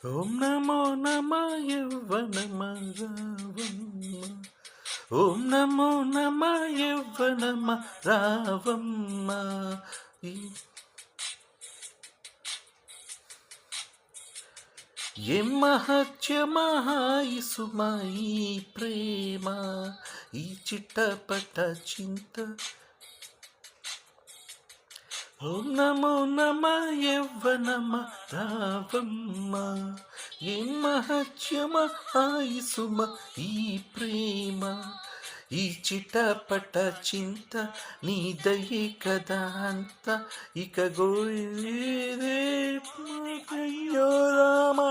ఓం నమో నమ యవ్వనమ రావమ్మ. ఓం నమో నమ యవ్వనమ రావమ్మ. ఈ- ఎం మహత్యమహాయిసుమ ఈ ప్రేమ, ఈ చిట్టపట చింత. ఓం నమో నమ యవ్వనమ రావమ్మ. ఎం మహత్యమహాయిసుమ ఈ ప్రేమ, ఈ చిటపట చింత. నీ దయే కదా అంత, ఇక గోయేదే అయ్యో రామ.